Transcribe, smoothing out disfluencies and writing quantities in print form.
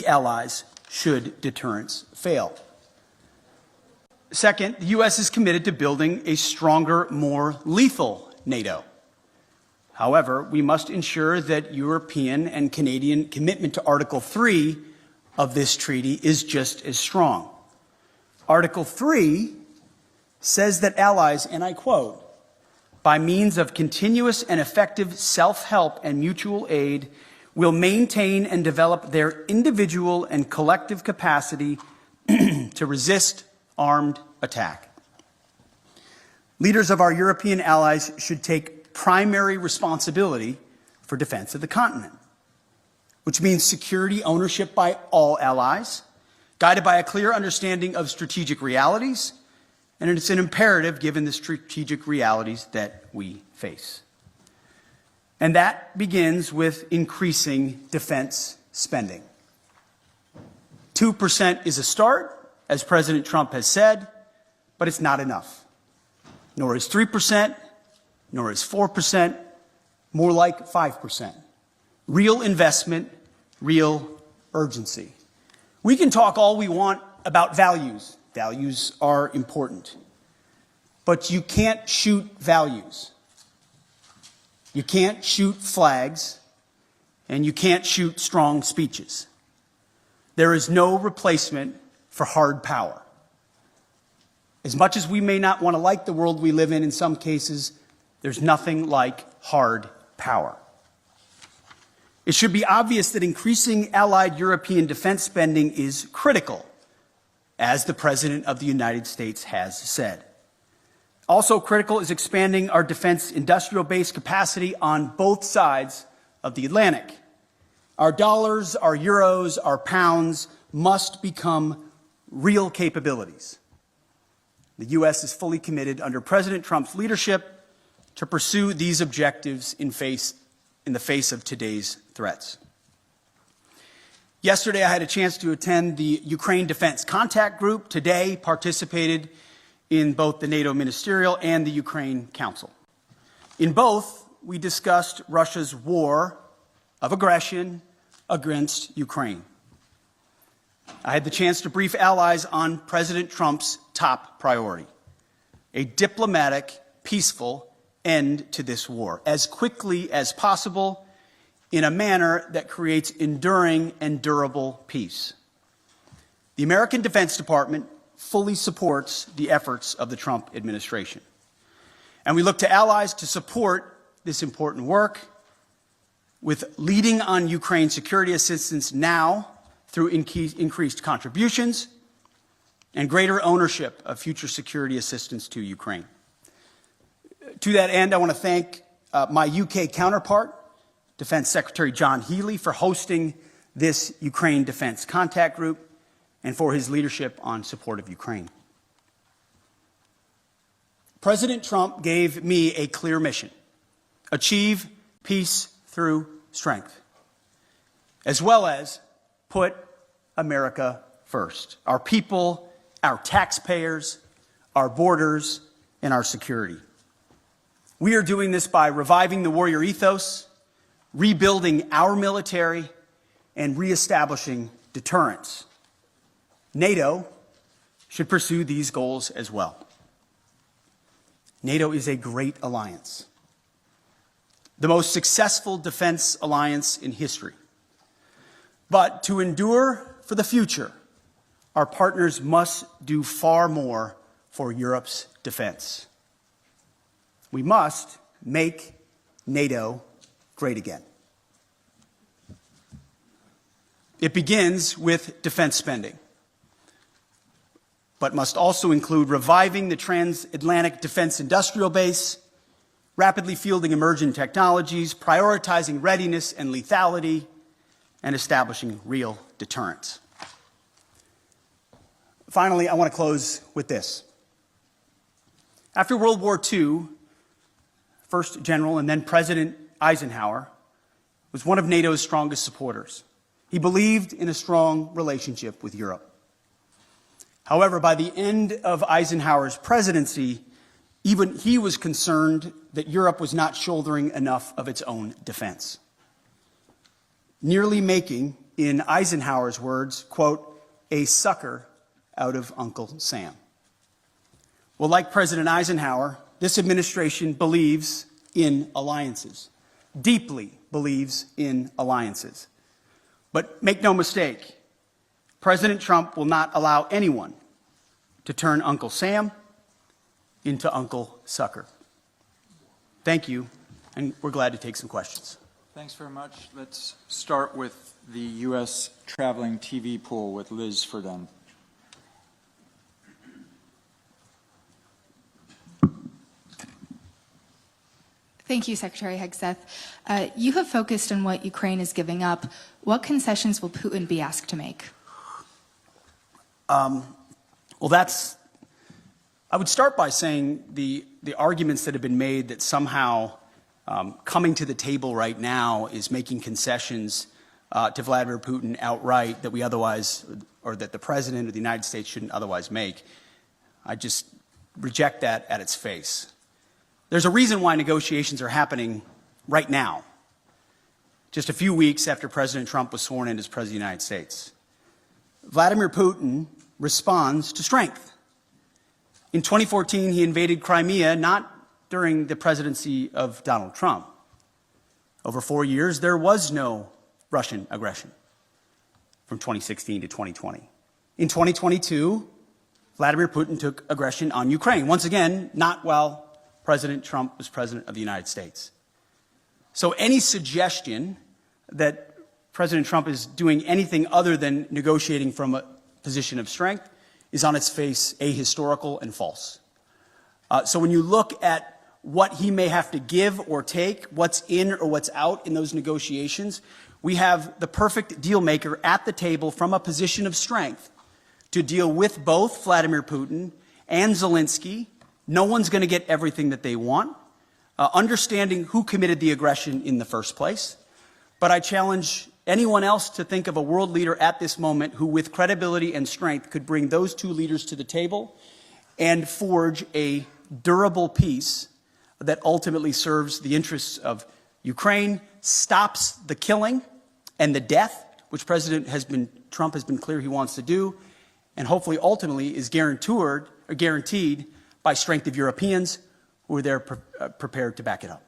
allies should deterrence fail. Second, the U.S. is committed to building a stronger, more lethal NATO. However, we must ensure that European and Canadian commitment to Article 3 of this treaty is just as strong. Article 3 says that allies, and I quote, by means of continuous and effective self-help and mutual aid, will maintain and develop their individual and collective capacity to resist armed attack. Leaders of our European allies should take primary responsibility for defense of the continent, which means security ownership by all allies, guided by a clear understanding of strategic realities, and it's an imperative given the strategic realities that we face. And that begins with increasing defense spending. 2% is a start, as President Trump has said, but it's not enough. Nor is 3%, nor is 4%, more like 5%. Real investment, real urgency. We can talk all we want about values. Values are important. But you can't shoot values. You can't shoot flags, and you can't shoot strong speeches. There is no replacement for hard power. As much as we may not want to like the world we live in some cases, there's nothing like hard power. It should be obvious that increasing allied European defense spending is critical, as the President of the United States has said. Also critical is expanding our defense industrial base capacity on both sides of the Atlantic. Our dollars, our euros, our pounds must become real capabilities. The U.S. is fully committed under President Trump's leadership to pursue these objectives in the face of today's threats. Yesterday, I had a chance to attend the Ukraine Defense Contact Group. Today, participated in both the NATO Ministerial and the Ukraine Council. In both, we discussed Russia's war of aggression against Ukraine. I had the chance to brief allies on President Trump's top priority, a diplomatic, peaceful end to this war, as quickly as possible, in a manner that creates enduring and durable peace. The American Defense Department fully supports the efforts of the Trump administration. And we look to allies to support this important work with leading on Ukraine security assistance now through increased contributions and greater ownership of future security assistance to Ukraine. To that end, I want to thank my UK counterpart, Defense Secretary John Healey, for hosting this Ukraine Defense Contact Group and for his leadership on support of Ukraine. President Trump gave me a clear mission: achieve peace through strength, as well as put America first, our people, our taxpayers, our borders, and our security. We are doing this by reviving the warrior ethos, rebuilding our military, and reestablishing deterrence. NATO should pursue these goals as well. NATO is a great alliance, the most successful defense alliance in history. But to endure for the future, our partners must do far more for Europe's defense. We must make NATO great again. It begins with defense spending, but must also include reviving the transatlantic defense industrial base, rapidly fielding emerging technologies, prioritizing readiness and lethality, and establishing real deterrence. Finally, I want to close with this. After World War II, first General and then President Eisenhower was one of NATO's strongest supporters. He believed in a strong relationship with Europe. However, by the end of Eisenhower's presidency, even he was concerned that Europe was not shouldering enough of its own defense, nearly making in Eisenhower's words, quote, a sucker out of Uncle Sam. Well, like President Eisenhower, this administration believes in alliances, deeply believes in alliances. But make no mistake, President Trump will not allow anyone to turn Uncle Sam into Uncle Sucker. Thank you, and we're glad to take some questions. Thanks very much. Let's start with the U.S. traveling TV pool with Liz Ferdin. Thank you, Secretary Hegseth. You have focused on what Ukraine is giving up. What concessions will Putin be asked to make? Well, I would start by saying the arguments that have been made that somehow coming to the table right now is making concessions to Vladimir Putin outright that we otherwise, or that the President of the United States shouldn't otherwise make. I just reject that at its face. There's a reason why negotiations are happening right now, just a few weeks after President Trump was sworn in as President of the United States. Vladimir Putin responds to strength. In 2014, he invaded Crimea, not during the presidency of Donald Trump. Over 4 years, there was no Russian aggression from 2016 to 2020. In 2022, Vladimir Putin took aggression on Ukraine. Once again, not while President Trump was President of the United States. So any suggestion that President Trump is doing anything other than negotiating from a position of strength is on its face ahistorical and false. So when you look at what he may have to give or take, what's in or what's out in those negotiations, we have the perfect deal maker at the table from a position of strength to deal with both Vladimir Putin and Zelensky. No one's going to get everything that they want, understanding who committed the aggression in the first place. But I challenge anyone else to think of a world leader at this moment who, with credibility and strength, could bring those two leaders to the table and forge a durable peace that ultimately serves the interests of Ukraine, stops the killing and the death, which Trump has been clear he wants to do, and hopefully ultimately is guaranteed by strength of Europeans who are there prepared to back it up.